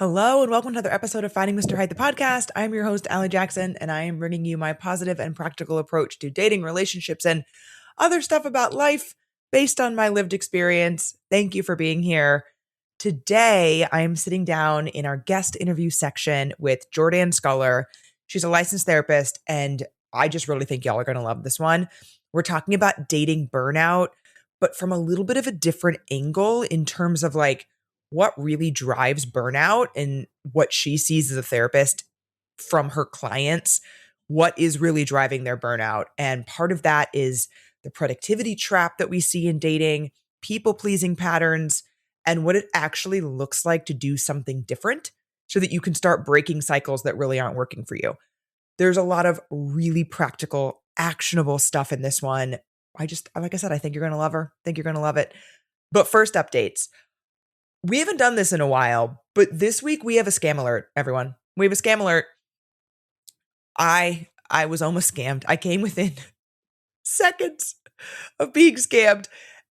Hello and welcome to another episode of Finding Mr. Height, the podcast. I'm your host, Allie Jackson, and I am bringing you my positive and practical approach to dating, relationships, and other stuff about life based on my lived experience. Thank you for being here. Today, I am sitting down in our guest interview section with Jordanne Sculler. She's a licensed therapist, and I just really think y'all are going to love this one. We're talking about dating burnout, but from a little bit of a different angle in terms of like what really drives burnout and what she sees as a therapist from her clients, what is really driving their burnout. And part of that is the productivity trap that we see in dating, people-pleasing patterns, and what it actually looks like to do something different so that you can start breaking cycles that really aren't working for you. There's a lot of really practical, actionable stuff in this one. Like I said, I think you're going to love her. I think you're going to love it. But first, updates. We haven't done this in a while, but this week we have a scam alert, everyone. We have a scam alert. I was almost scammed. I came within seconds of being scammed.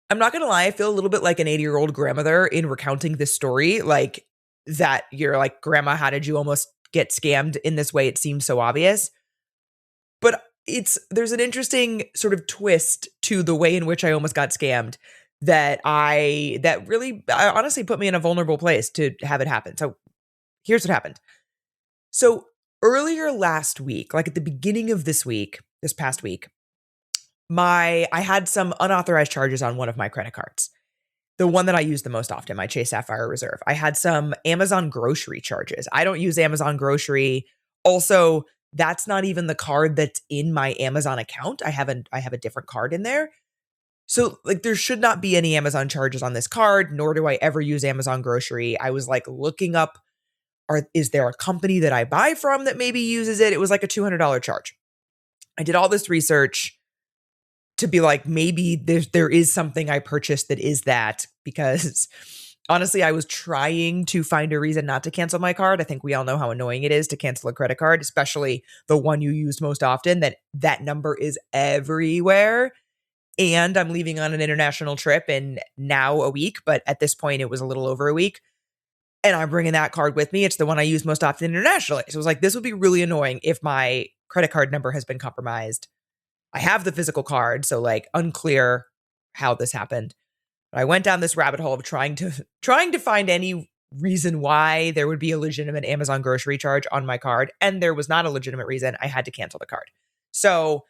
I'm not going to lie. I feel a little bit like an 80-year-old grandmother in recounting this story. Like that you're like, Grandma, how did you almost get scammed in this way? It seems so obvious. But there's an interesting sort of twist to the way in which I almost got scammed that really honestly put me in a vulnerable place to have it happen. So here's what happened. So earlier last week, like at the beginning of this past week, I had some unauthorized charges on one of my credit cards. The one that I use the most often, my Chase Sapphire Reserve. I had some Amazon grocery charges. I don't use Amazon grocery. Also, that's not even the card that's in my Amazon account. I have a different card in there. So like there should not be any Amazon charges on this card, nor do I ever use Amazon grocery. I was like looking up, is there a company that I buy from that maybe uses it? It was like a $200 charge. I did all this research to be like, maybe there is something I purchased that is that, because honestly, I was trying to find a reason not to cancel my card. I think we all know how annoying it is to cancel a credit card, especially the one you used most often, that number is everywhere. And I'm leaving on an international trip in now a week, but at this point it was a little over a week. And I'm bringing that card with me. It's the one I use most often internationally. So it was like, this would be really annoying if my credit card number has been compromised. I have the physical card, so like unclear how this happened. But I went down this rabbit hole of trying to find any reason why there would be a legitimate Amazon grocery charge on my card. And there was not a legitimate reason. I had to cancel the card. So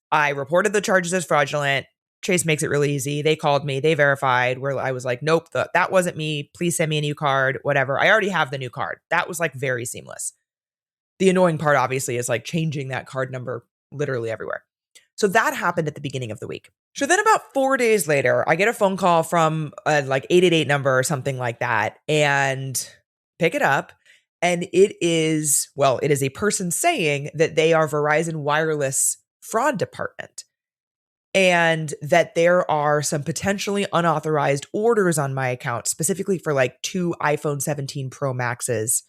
I reported the charges as fraudulent. Chase makes it really easy. They called me, they verified, where I was like, nope, that wasn't me. Please send me a new card, whatever. I already have the new card. That was like very seamless. The annoying part obviously is like changing that card number literally everywhere. So that happened at the beginning of the week. So then about 4 days later, I get a phone call from a like 888 number or something like that, and pick it up. And it is a person saying that they are Verizon Wireless fraud department, and that there are some potentially unauthorized orders on my account, specifically for like 2 iPhone 17 Pro Maxes.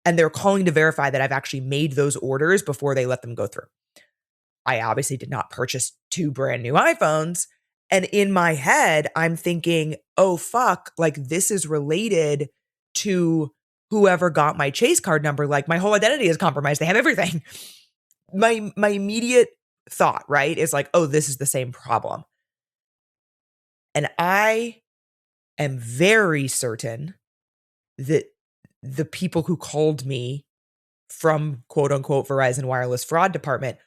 And they're calling to verify that I've actually made those orders before they let them go through. I obviously did not purchase 2 brand new iPhones. And in my head, I'm thinking, oh, fuck, like this is related to whoever got my Chase card number. Like my whole identity is compromised. They have everything. My immediate thought, right, is like, oh, this is the same problem. And I am very certain that the people who called me from quote unquote Verizon Wireless fraud department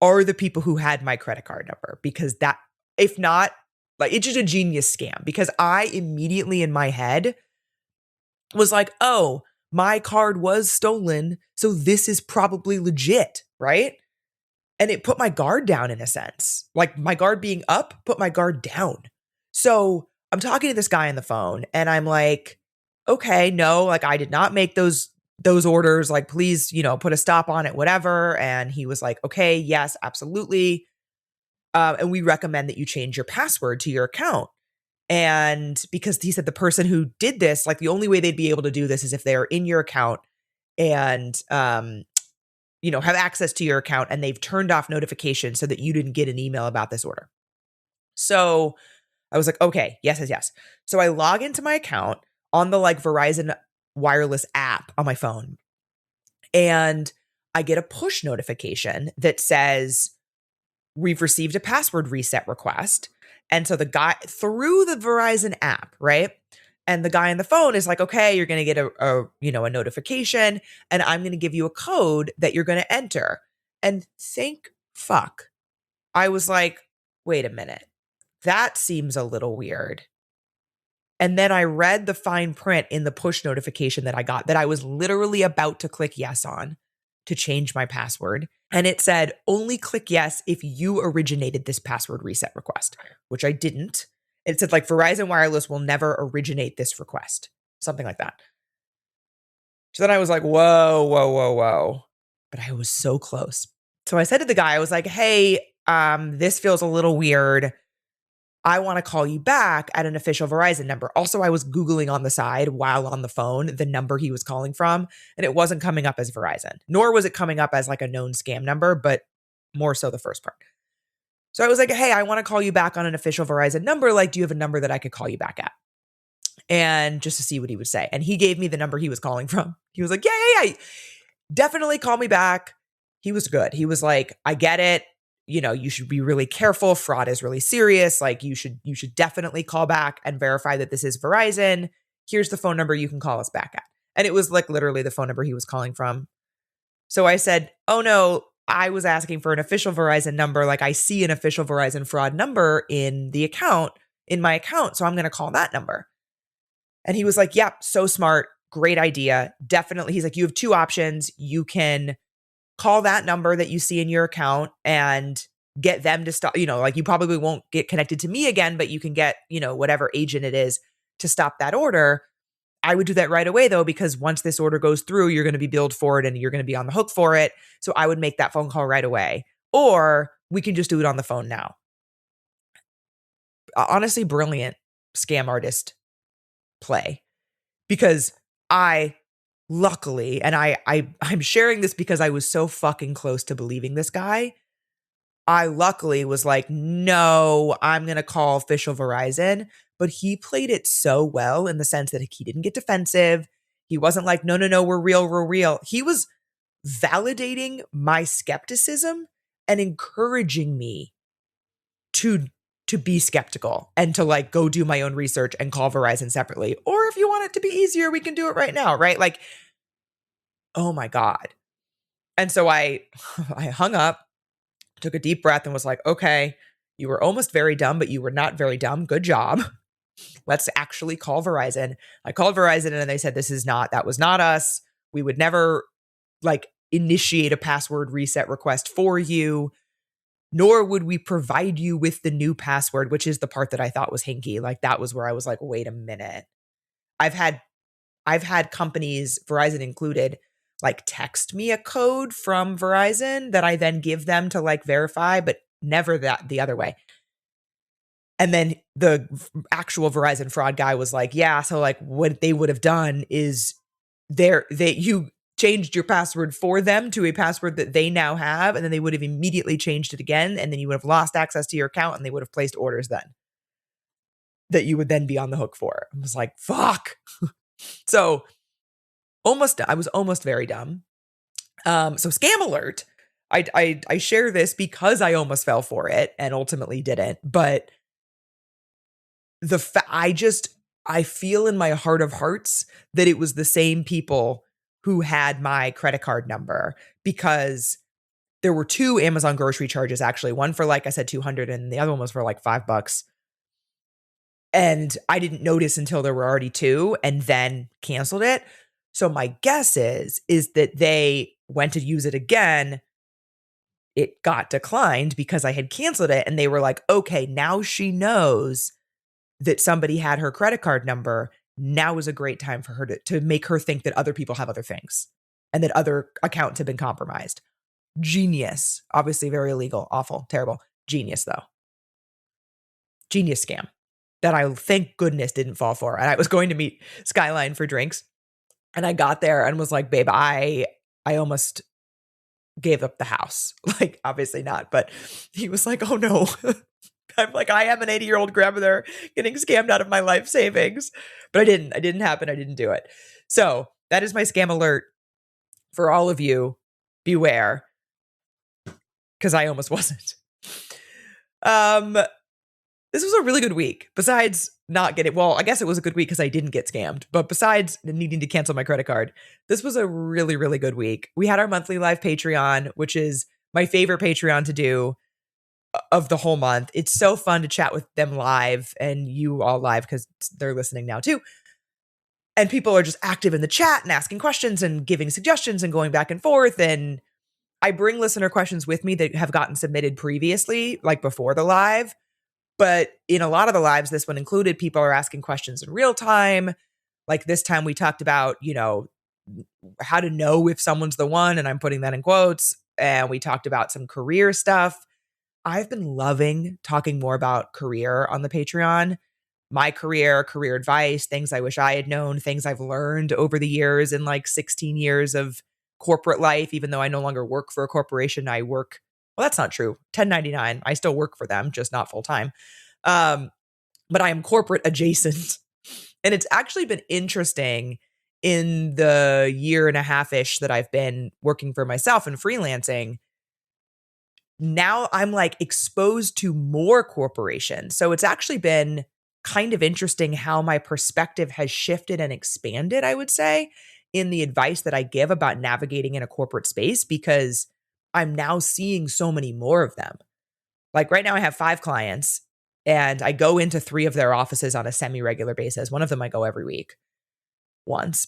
are the people who had my credit card number, because that, if not, like it's just a genius scam, because I immediately in my head was like, oh, my card was stolen, so this is probably legit, right? And it put my guard down in a sense. Like my guard being up put my guard down. So I'm talking to this guy on the phone and I'm like, okay, no, like I did not make those orders. Like, please, put a stop on it, whatever. And he was like, okay, yes, absolutely. And we recommend that you change your password to your account. And because he said the person who did this, like the only way they'd be able to do this is if they're in your account and, have access to your account and they've turned off notifications so that you didn't get an email about this order. So I was like, okay, yes. So I log into my account on the like Verizon wireless app on my phone. And I get a push notification that says, we've received a password reset request. And so the guy through the Verizon app, right? And the guy on the phone is like, okay, you're going to get a notification, and I'm going to give you a code that you're going to enter. And thank fuck, I was like, wait a minute, that seems a little weird. And then I read the fine print in the push notification that I got that I was literally about to click yes on to change my password. And it said, only click yes if you originated this password reset request, which I didn't. It said like Verizon Wireless will never originate this request, something like that. So then I was like, whoa. But I was so close. So I said to the guy, I was like, hey, this feels a little weird. I want to call you back at an official Verizon number. Also, I was Googling on the side while on the phone the number he was calling from, and it wasn't coming up as Verizon, nor was it coming up as like a known scam number, but more so the first part. So I was like, hey, I want to call you back on an official Verizon number. Like, do you have a number that I could call you back at? And just to see what he would say. And he gave me the number he was calling from. He was like, yeah. Definitely call me back. He was good. He was like, I get it. You should be really careful. Fraud is really serious. Like you should definitely call back and verify that this is Verizon. Here's the phone number you can call us back at. And it was like literally the phone number he was calling from. So I said, oh no, I was asking for an official Verizon number. Like I see an official Verizon fraud number in my account. So I'm going to call that number. And he was like, yep, so smart. Great idea. Definitely. He's like, you have two options. You can call that number that you see in your account and get them to stop, like you probably won't get connected to me again, but you can get, whatever agent it is to stop that order. I would do that right away though, because once this order goes through, you're going to be billed for it and you're going to be on the hook for it. So I would make that phone call right away, or we can just do it on the phone now. Honestly, brilliant scam artist play, because luckily, and I'm sharing this because I was so fucking close to believing this guy. I luckily was like, no, I'm going to call official Verizon. But he played it so well in the sense that he didn't get defensive. He wasn't like, no, we're real. He was validating my skepticism and encouraging me to be skeptical and to like go do my own research and call Verizon separately. Or if you want it to be easier, we can do it right now, right? Like, oh my God. And so I hung up, took a deep breath and was like, okay, you were almost very dumb, but you were not very dumb. Good job. Let's actually call Verizon. I called Verizon and they said, that was not us. We would never like initiate a password reset request for you, nor would we provide you with the new password, which is the part that I thought was hinky. Like that was where I was like, wait a minute. I've had companies, Verizon included, like text me a code from Verizon that I then give them to like verify, but never that the other way. And then the actual Verizon fraud guy was like, yeah, so like what they would have done is you changed your password for them to a password that they now have, and then they would have immediately changed it again, and then you would have lost access to your account and they would have placed orders then that you would then be on the hook for. I was like, fuck. So I was almost very dumb. So scam alert. I share this because I almost fell for it and ultimately didn't. But I feel in my heart of hearts that it was the same people who had my credit card number, because there were two Amazon grocery charges, actually. One for, like I said, $200, and the other one was for like $5. And I didn't notice until there were already two and then canceled it. So my guess is that they went to use it again. It got declined because I had canceled it. And they were like, okay, now she knows that somebody had her credit card number. Now is a great time for her to make her think that other people have other things and that other accounts have been compromised. Genius. Obviously very illegal, awful, terrible. Genius though. Genius scam that I thank goodness didn't fall for. And I was going to meet Skyline for drinks. And I got there and was like, babe, I almost gave up the house. Like, obviously not. But he was like, oh no. I'm like, I am an 80-year-old grandmother getting scammed out of my life savings. But I didn't happen. I didn't do it. So that is my scam alert for all of you. Beware, because I almost wasn't. This was a really good week. Besides not getting, well, I guess it was a good week because I didn't get scammed. But besides needing to cancel my credit card, this was a really, really good week. We had our monthly live Patreon, which is my favorite Patreon to do of the whole month. It's so fun to chat with them live and you all live because they're listening now too. And people are just active in the chat and asking questions and giving suggestions and going back and forth. And I bring listener questions with me that have gotten submitted previously, like before the live. But in a lot of the lives, this one included, people are asking questions in real time. Like this time we talked about, how to know if someone's the one, and I'm putting that in quotes. And we talked about some career stuff. I've been loving talking more about career on the Patreon. My career advice, things I wish I had known, things I've learned over the years in like 16 years of corporate life, even though I no longer work for a corporation. I work, well, that's not true. 1099. I still work for them, just not full time. But I am corporate adjacent. And it's actually been interesting in the year and a half-ish that I've been working for myself and freelancing. Now I'm like exposed to more corporations. So it's actually been kind of interesting how my perspective has shifted and expanded, I would say, in the advice that I give about navigating in a corporate space, because I'm now seeing so many more of them. Like right now I have 5 clients and I go into 3 of their offices on a semi-regular basis. One of them I go every week once.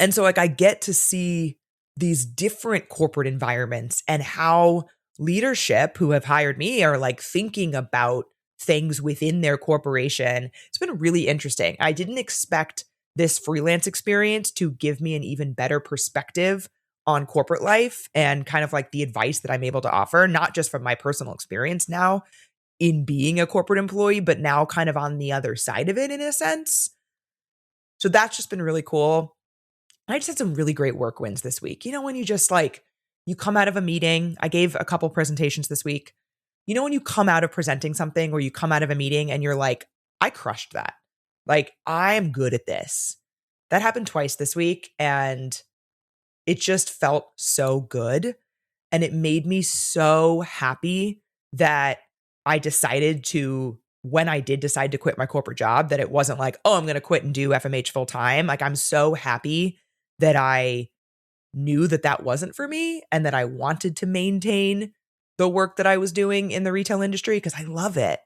And so like I get to see these different corporate environments and how leadership who have hired me are like thinking about things within their corporation. It's been really interesting. I didn't expect this freelance experience to give me an even better perspective on corporate life and kind of like the advice that I'm able to offer, not just from my personal experience now in being a corporate employee, but now kind of on the other side of it in a sense. So that's just been really cool. I just had some really great work wins this week. When you just like, you come out of a meeting, I gave a couple presentations this week. When you come out of presenting something or you come out of a meeting and you're like, I crushed that. Like, I'm good at this. That happened twice this week and it just felt so good. And it made me so happy that I decided to, when I did decide to quit my corporate job, that it wasn't like, oh, I'm going to quit and do FMH full time. Like, I'm so happy that I knew that that wasn't for me and that I wanted to maintain the work that I was doing in the retail industry because I love it,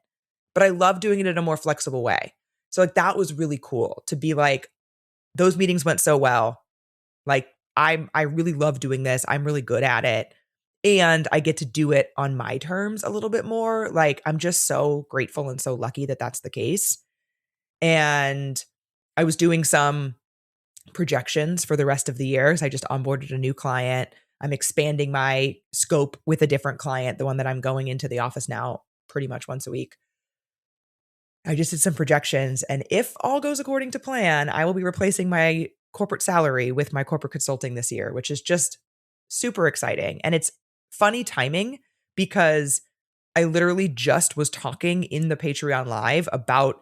but I love doing it in a more flexible way. So like that was really cool to be like, those meetings went so well. Like I really love doing this. I'm really good at it. And I get to do it on my terms a little bit more. Like I'm just so grateful and so lucky that that's the case. And I was doing some projections for the rest of the year. So I just onboarded a new client. I'm expanding my scope with a different client, the one that I'm going into the office now pretty much once a week. I just did some projections. And if all goes according to plan, I will be replacing my corporate salary with my corporate consulting this year, which is just super exciting. And it's funny timing because I literally just was talking in the Patreon live about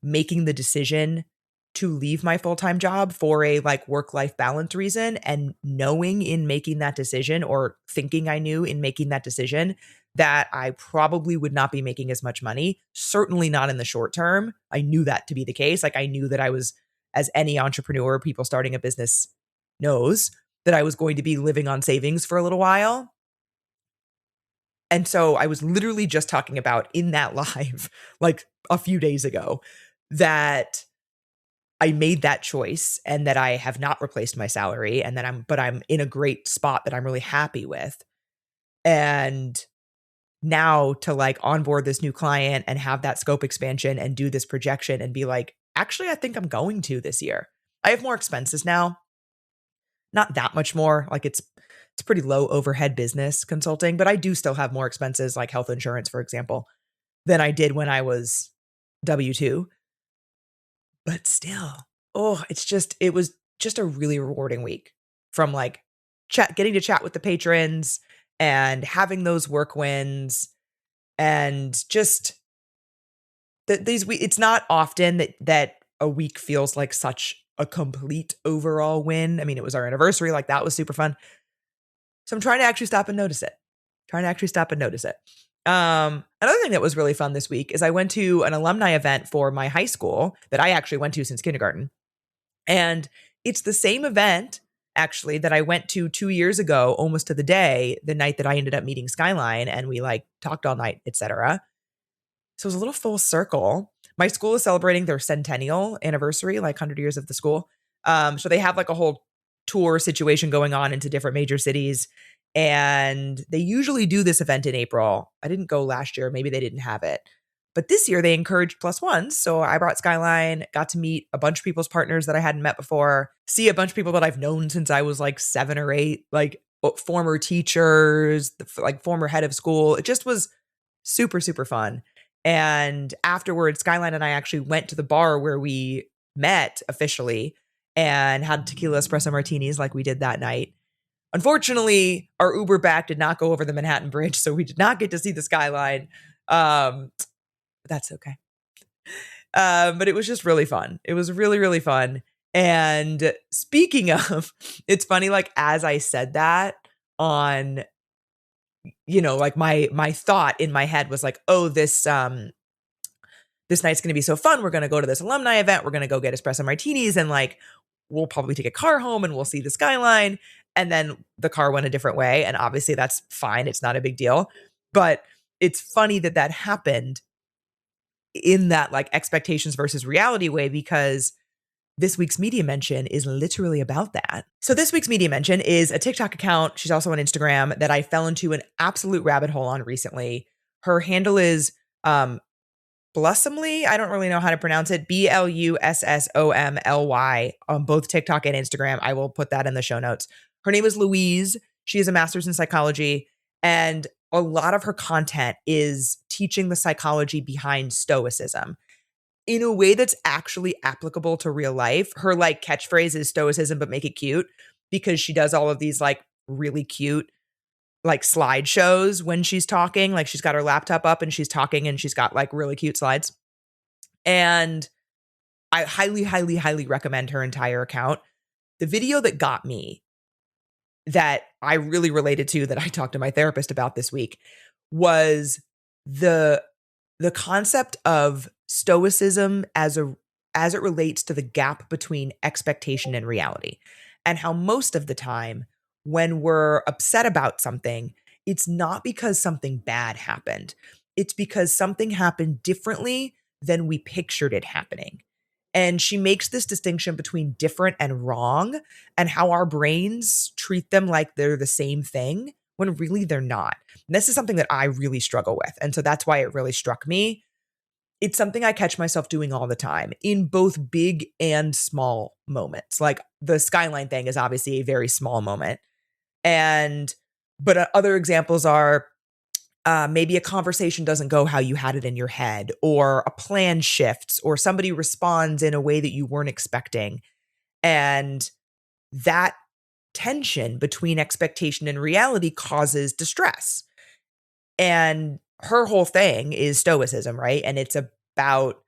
making the decision to leave my full-time job for a like work-life balance reason, and knowing in making that decision, or thinking I knew in making that decision, that I probably would not be making as much money, certainly not in the short term. I knew that to be the case. Like I knew that I was, as any entrepreneur, people starting a business knows, that I was going to be living on savings for a little while. And so I was literally just talking about in that live, like a few days ago, that I made that choice and that I have not replaced my salary and that I'm in a great spot that I'm really happy with. And now to like onboard this new client and have that scope expansion and do this projection and be like, actually, I think I'm going to this year. I have more expenses now. Not that much more. Like it's pretty low overhead business consulting, but I do still have more expenses like health insurance, for example, than I did when I was W-2. But still, it was just a really rewarding week from like getting to chat with the patrons and having those work wins, and just it's not often that a week feels like such a complete overall win. I mean, it was our anniversary. Like that was super fun. So I'm trying to actually stop and notice it. Another thing that was really fun this week is I went to an alumni event for my high school that I actually went to since kindergarten. And it's the same event actually that I went to 2 years ago, almost to the day, the night that I ended up meeting Skyline, and we like talked all night, etc. So it was a little full circle. My school is celebrating their centennial anniversary, like 100 years of the school. So they have like a whole tour situation going on into different major cities. And they usually do this event in April. I didn't go last year. Maybe they didn't have it. But this year they encouraged plus ones. So I brought Skyline, got to meet a bunch of people's partners that I hadn't met before, see a bunch of people that I've known since I was like 7 or 8, like former teachers, like former head of school. It just was super, super fun. And afterwards, Skyline and I actually went to the bar where we met officially and had tequila espresso martinis like we did that night. Unfortunately, our Uber back did not go over the Manhattan Bridge, so we did not get to see the skyline. That's okay. But it was just really fun. It was really, really fun. And speaking of, it's funny, like as I said that on, like my thought in my head was like, oh, this night's going to be so fun. We're going to go to this alumni event. We're going to go get espresso martinis and like, we'll probably take a car home and we'll see the skyline. And then the car went a different way. And obviously that's fine. It's not a big deal. But it's funny that happened in that like expectations versus reality way, because this week's media mention is literally about that. So this week's media mention is a TikTok account. She's also on Instagram that I fell into an absolute rabbit hole on recently. Her handle is Blussomly. I don't really know how to pronounce it. Blussomly on both TikTok and Instagram. I will put that in the show notes. Her name is Louise. She has a master's in psychology, and a lot of her content is teaching the psychology behind stoicism in a way that's actually applicable to real life. Her like catchphrase is stoicism, but make it cute, because she does all of these like really cute like slideshows when she's talking. Like she's got her laptop up and she's talking and she's got like really cute slides. And I highly, highly, highly recommend her entire account. The video that got me, that I really related to, that I talked to my therapist about this week, was the concept of stoicism as it relates to the gap between expectation and reality, and how most of the time when we're upset about something, it's not because something bad happened. It's because something happened differently than we pictured it happening. And she makes this distinction between different and wrong, and how our brains treat them like they're the same thing when really they're not. And this is something that I really struggle with. And so that's why it really struck me. It's something I catch myself doing all the time in both big and small moments. Like the skyline thing is obviously a very small moment. But other examples are maybe a conversation doesn't go how you had it in your head, or a plan shifts, or somebody responds in a way that you weren't expecting. And that tension between expectation and reality causes distress. And her whole thing is stoicism, right? And it's about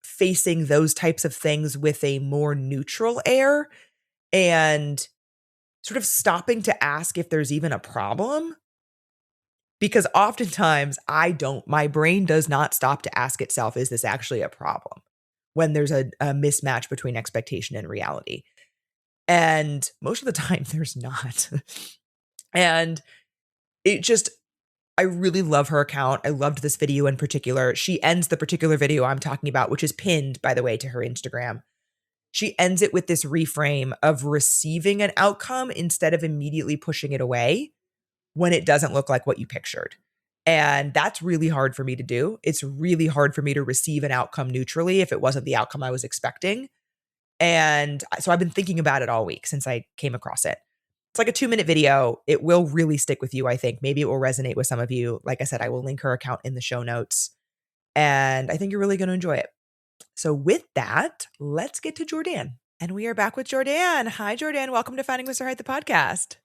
facing those types of things with a more neutral air and sort of stopping to ask if there's even a problem. Because oftentimes my brain does not stop to ask itself, is this actually a problem? When there's a mismatch between expectation and reality. And most of the time there's not. And I really love her account. I loved this video in particular. She ends the particular video I'm talking about, which is pinned, by the way, to her Instagram. She ends it with this reframe of receiving an outcome instead of immediately pushing it away when it doesn't look like what you pictured. And that's really hard for me to do. It's really hard for me to receive an outcome neutrally if it wasn't the outcome I was expecting. And so I've been thinking about it all week since I came across it. It's like a 2-minute video. It will really stick with you, I think. Maybe it will resonate with some of you. Like I said, I will link her account in the show notes. And I think you're really going to enjoy it. So with that, let's get to Jordanne. And we are back with Jordanne. Hi, Jordanne. Welcome to Finding Mr. Height, the podcast.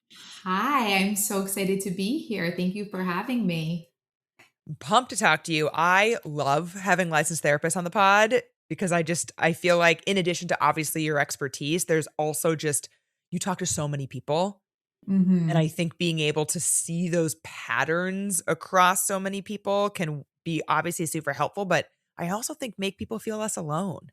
Hi, I'm so excited to be here. Thank you for having me. Pumped to talk to you. I love having licensed therapists on the pod. because I feel like in addition to obviously your expertise, there's also just you talk to so many people. And I Hmm. think being able to see those patterns across so many people can be obviously super helpful, but I also think make people feel less alone.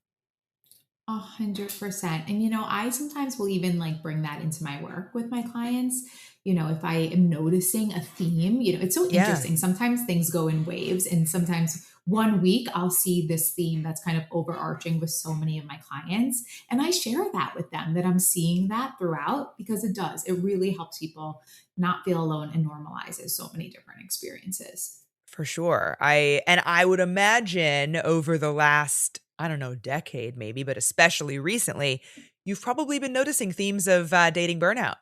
100%. And I sometimes will even like bring that into my work with my clients. If I am noticing a theme, it's so Yeah, interesting. Sometimes things go in waves, and sometimes one week I'll see this theme that's kind of overarching with so many of my clients. And I share that with them that I'm seeing that throughout because it does. It really helps people not feel alone and normalizes so many different experiences. for sure. I would imagine over the last, I don't know, decade maybe, but especially recently, you've probably been noticing themes of dating burnout.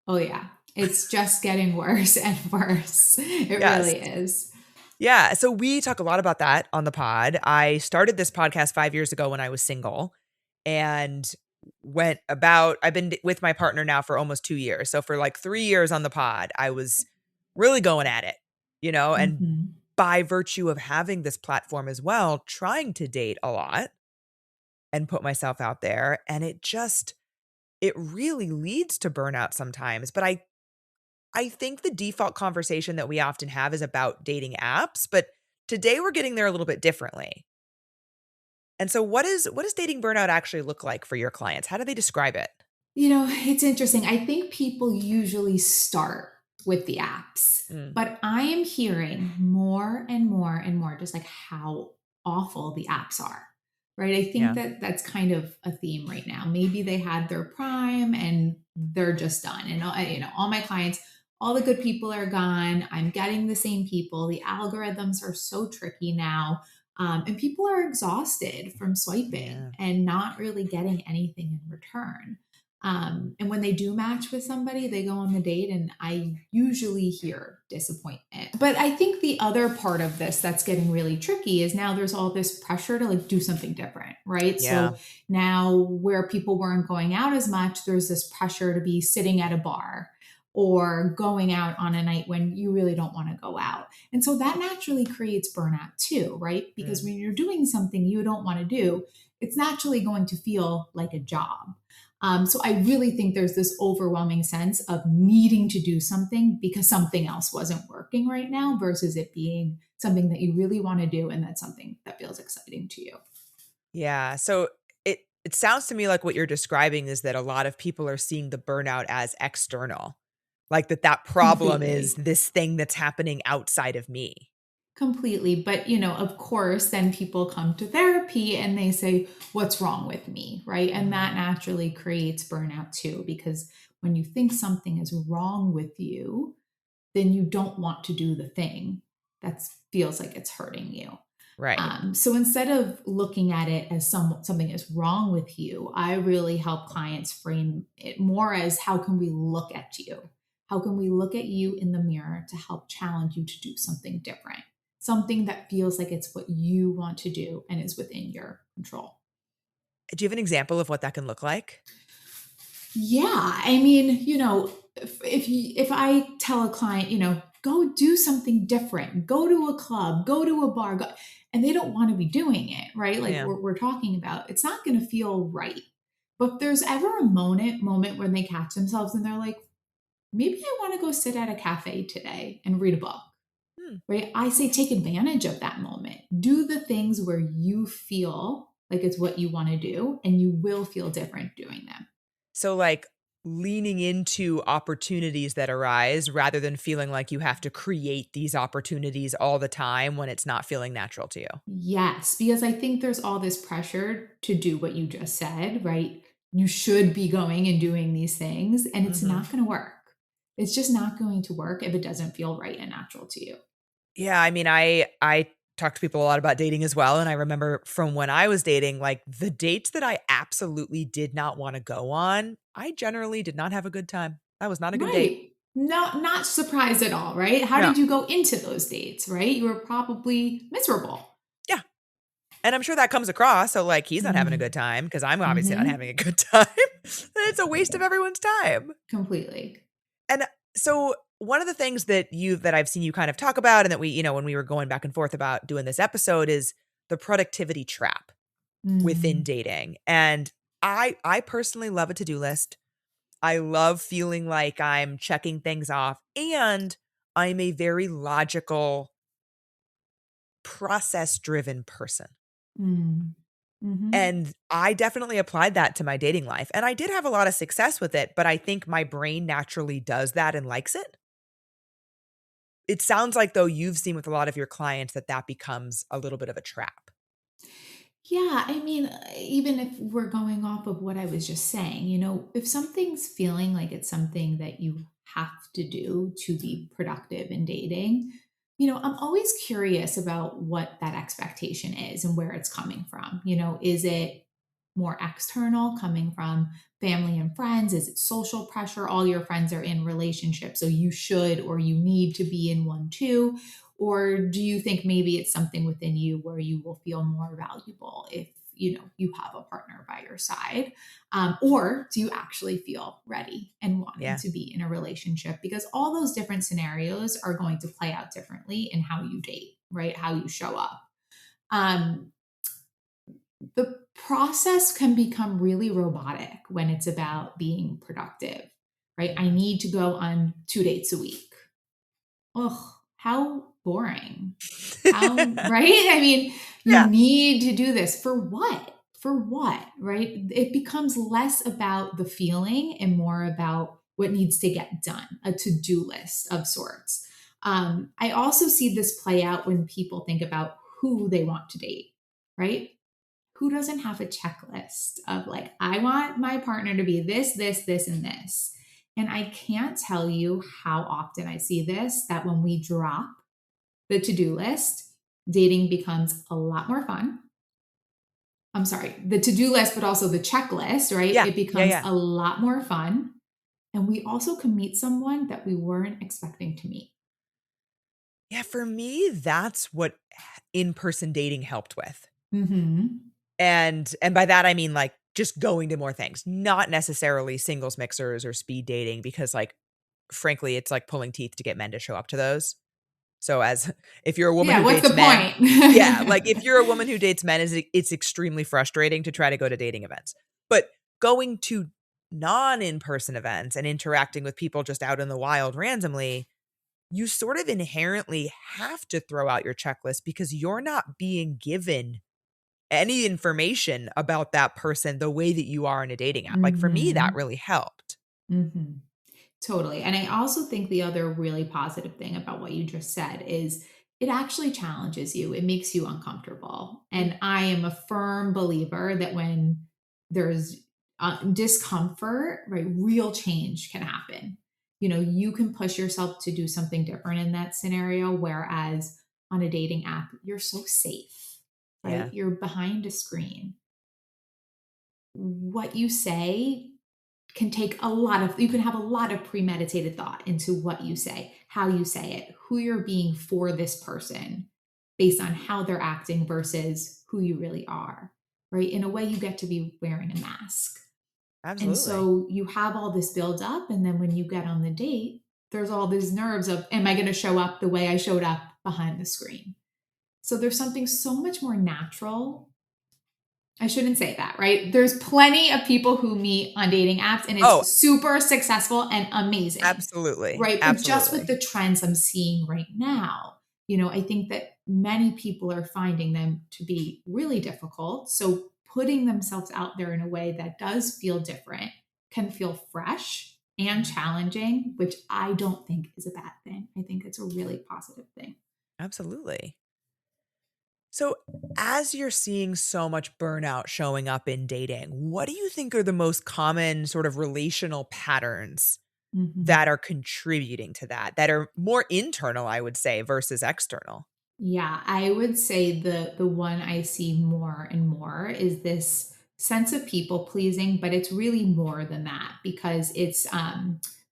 Oh, yeah. It's just getting worse and worse. It Yes. really is. Yeah. So we talk a lot about that on the pod. I started this podcast 5 years ago when I was single and I've been with my partner now for almost 2 years. So for like 3 years on the pod, I was really going at it, and Mhm. by virtue of having this platform as well, trying to date a lot and put myself out there. And it really leads to burnout sometimes. But I think the default conversation that we often have is about dating apps, but today we're getting there a little bit differently. And so what does dating burnout actually look like for your clients? How do they describe it? It's interesting. I think people usually start with the apps, Mm, but I am hearing more and more and more just like how awful the apps are. Right? I think yeah. that that's kind of a theme right now. Maybe they had their prime and they're just done. And all my clients, all the good people are gone. I'm getting the same people. The algorithms are so tricky now. And people are exhausted from swiping Yeah. and not really getting anything in return. And when they do match with somebody, they go on the date, and I usually hear disappointment. But I think the other part of this that's getting really tricky is now there's all this pressure to like do something different, right? Yeah. So now where people weren't going out as much, there's this pressure to be sitting at a bar or going out on a night when you really don't want to go out. And so that naturally creates burnout too, right? Because Mm, when you're doing something you don't want to do, it's naturally going to feel like a job. So I really think there's this overwhelming sense of needing to do something because something else wasn't working right now versus it being something that you really want to do and that's something that feels exciting to you. yeah. So it sounds to me like what you're describing is that a lot of people are seeing the burnout as external. Like that problem is Completely. this thing that's happening outside of me. Completely. But, of course, then people come to therapy and they say, what's wrong with me? Right. And Mhm. that naturally creates burnout too, because when you think something is wrong with you, then you don't want to do the thing that feels like it's hurting you. Right. So instead of looking at it as something is wrong with you, I really help clients frame it more as how can we look at you? How can we look at you in the mirror to help challenge you to do something different? Something that feels like it's what you want to do and is within your control. Do you have an example of what that can look like? Yeah, I mean, if I tell a client, go do something different, go to a club, go to a bar, and they don't want to be doing it, right? Like Yeah. we're talking about, it's not going to feel right. But if there's ever a moment when they catch themselves and they're like, maybe I want to go sit at a cafe today and read a book, Hmm. right? I say take advantage of that moment. Do the things where you feel like it's what you want to do, and you will feel different doing them. So, like, leaning into opportunities that arise rather than feeling like you have to create these opportunities all the time when it's not feeling natural to you. Yes, because I think there's all this pressure to do what you just said, right? You should be going and doing these things, and it's Mhm. not going to work. It's just not going to work if it doesn't feel right and natural to you. Yeah, I mean, I talk to people a lot about dating as well, and I remember from when I was dating, like, the dates that I absolutely did not wanna go on, I generally did not have a good time. That was not a good date. Right. Not surprised at all, right? How No. did you go into those dates, right? You were probably miserable. Yeah, and I'm sure that comes across, so, like, he's not having a Mhm. good time because 'cause I'm obviously not having Mhm. a good time, and it's a waste of everyone's time. Completely. And so one of the things that I've seen you kind of talk about and that when we were going back and forth about doing this episode is the productivity trap. within Mm. dating. And I personally love a to-do list. I love feeling like I'm checking things off, and I'm a very logical, process-driven person. Mm. Mhm. And I definitely applied that to my dating life, and I did have a lot of success with it, but I think my brain naturally does that and likes it. It sounds like, though, you've seen with a lot of your clients that that becomes a little bit of a trap. Yeah, I mean, even if we're going off of what I was just saying, if something's feeling like it's something that you have to do to be productive in dating, I'm always curious about what that expectation is and where it's coming from. Is it more external, coming from family and friends? Is it social pressure? All your friends are in relationships, so you should or you need to be in one too. Or do you think maybe it's something within you where you will feel more valuable if you have a partner by your side? Or do you actually feel ready and wanting Yeah. to be in a relationship? Because all those different scenarios are going to play out differently in how you date, right? How you show up. Um, the process can become really robotic when it's about being productive, right? I Mhm. need to go on 2 dates a week. Ugh, how boring. How, right? I mean, you Yeah. need to do this for what? For what, right? It becomes less about the feeling and more about what needs to get done, a to do list of sorts. I also see this play out when people think about who they want to date, right? Who doesn't have a checklist of like, I want my partner to be this, this, this, and this? And I can't tell you how often I see this that when we drop the to do list, dating becomes a lot more fun. I'm sorry, the to do list, but also the checklist, right? Yeah. It Yeah, becomes yeah. a lot more fun. And we also can meet someone that we weren't expecting to meet. Yeah, for me, that's what in-person dating helped with. Hmm. And by that, I mean, like, just going to more things, not necessarily singles mixers or speed dating because, like, frankly, it's like pulling teeth to get men to show up to those. So as if you're a woman Yeah, who what's the dates men, yeah, like, point? if you're a woman who dates men, it's extremely frustrating to try to go to dating events. But going to non-in-person events and interacting with people just out in the wild randomly, you sort of inherently have to throw out your checklist because you're not being given any information about that person the way that you are in a dating app. Like, for me, that Hmm. really helped. Hmm. Totally. And I also think the other really positive thing about what you just said is it actually challenges you. It makes you uncomfortable. Mm, And I am a firm believer that when there's discomfort, right, real change can happen. You can push yourself to do something different in that scenario. Whereas on a dating app, you're so safe, right? yeah, You're behind a screen. What you say can take you can have a lot of premeditated thought into what you say, how you say it, who you're being for this person based on how they're acting versus who you really are, right? In a way, you get to be wearing a mask. And absolutely. so you have all this build up. And then when you get on the date, there's all these nerves of, am I going to show up the way I showed up behind the screen? So there's something so much more natural. I shouldn't say that, right? There's plenty of people who meet on dating apps and Oh, it's super successful and amazing, absolutely, right? But just with absolutely. the trends I'm seeing right now, I think that many people are finding them to be really difficult. So putting themselves out there in a way that does feel different can feel fresh and Mhm. challenging, which I don't think is a bad thing. I think it's a really positive thing. Absolutely. So, as you're seeing so much burnout showing up in dating, what do you think are the most common sort of relational patterns Mhm. that are contributing to that, that are more internal, I would say, versus external? Yeah, I would say the one I see more and more is this sense of people pleasing, but it's really more than that because it's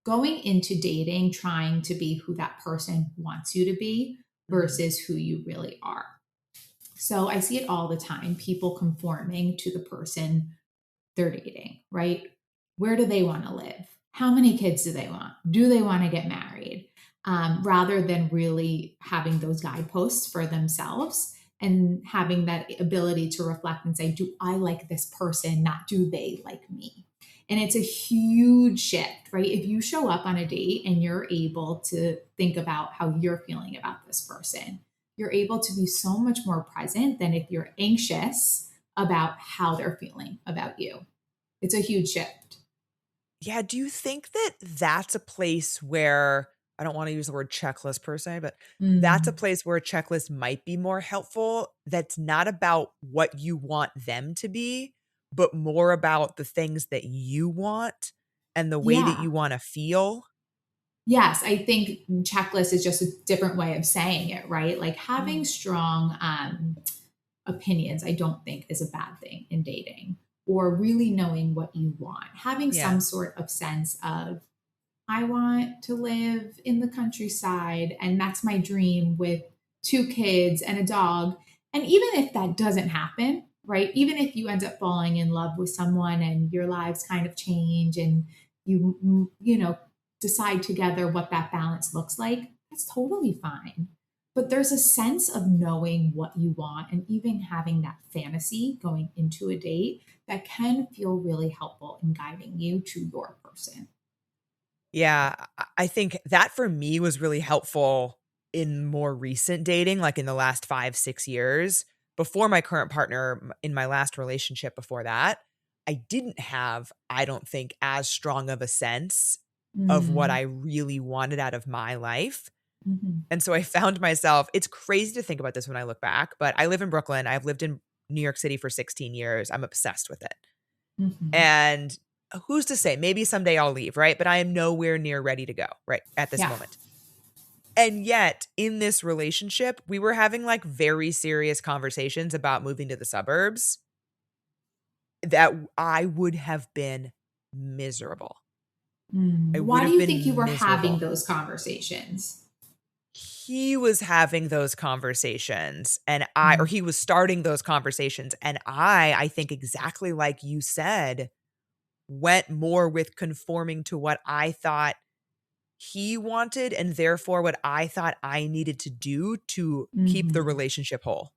going into dating trying to be who that person wants you to be Mhm. versus who you really are. So I see it all the time, people conforming to the person they're dating, right? Where do they want to live? How many kids do they want? Do they want to get married? Rather than really having those guideposts for themselves. and having that ability to reflect and say, do I like this person? Not do they like me? And it's a huge shift, right? If you show up on a date and you're able to think about how you're feeling about this person, you're able to be so much more present than if you're anxious about how they're feeling about you. It's a huge shift. Yeah. Do you think that that's a place where, I don't want to use the word checklist per se, but that's a Mm. place where a checklist might be more helpful? That's not about what you want them to be, but more about the things that you want and the way that Yeah. you want to feel? Yes, I think checklist is just a different way of saying it, right? Like having Mm. strong opinions, I don't think is a bad thing in dating, or really knowing what you want, having Yeah. some sort of sense of, I want to live in the countryside, and that's my dream with 2 kids and a dog. And even if that doesn't happen, right? Even if you end up falling in love with someone and your lives kind of change and you decide together what that balance looks like, that's totally fine. But there's a sense of knowing what you want and even having that fantasy going into a date that can feel really helpful in guiding you to your person. Yeah, I think that for me was really helpful in more recent dating, like in the last 5, 6 years. Before my current partner, in my last relationship before that, I didn't have, I don't think, as strong of a sense of what Mm. I really wanted out of my life. Mhm. And so I found myself, it's crazy to think about this when I look back, but I live in Brooklyn. I've lived in New York City for 16 years. I'm obsessed with it. Mhm. And who's to say, maybe someday I'll leave, right? But I am nowhere near ready to go right at this Yeah. moment. And yet, in this relationship, we were having like very serious conversations about moving to the suburbs that I would have been miserable. I would Why do have you think you been were having miserable. those conversations? He was having those conversations or Mm. he was starting those conversations. And I think exactly like you said, went more with conforming to what I thought he wanted and therefore what I thought I needed to do to keep the Mhm. relationship whole.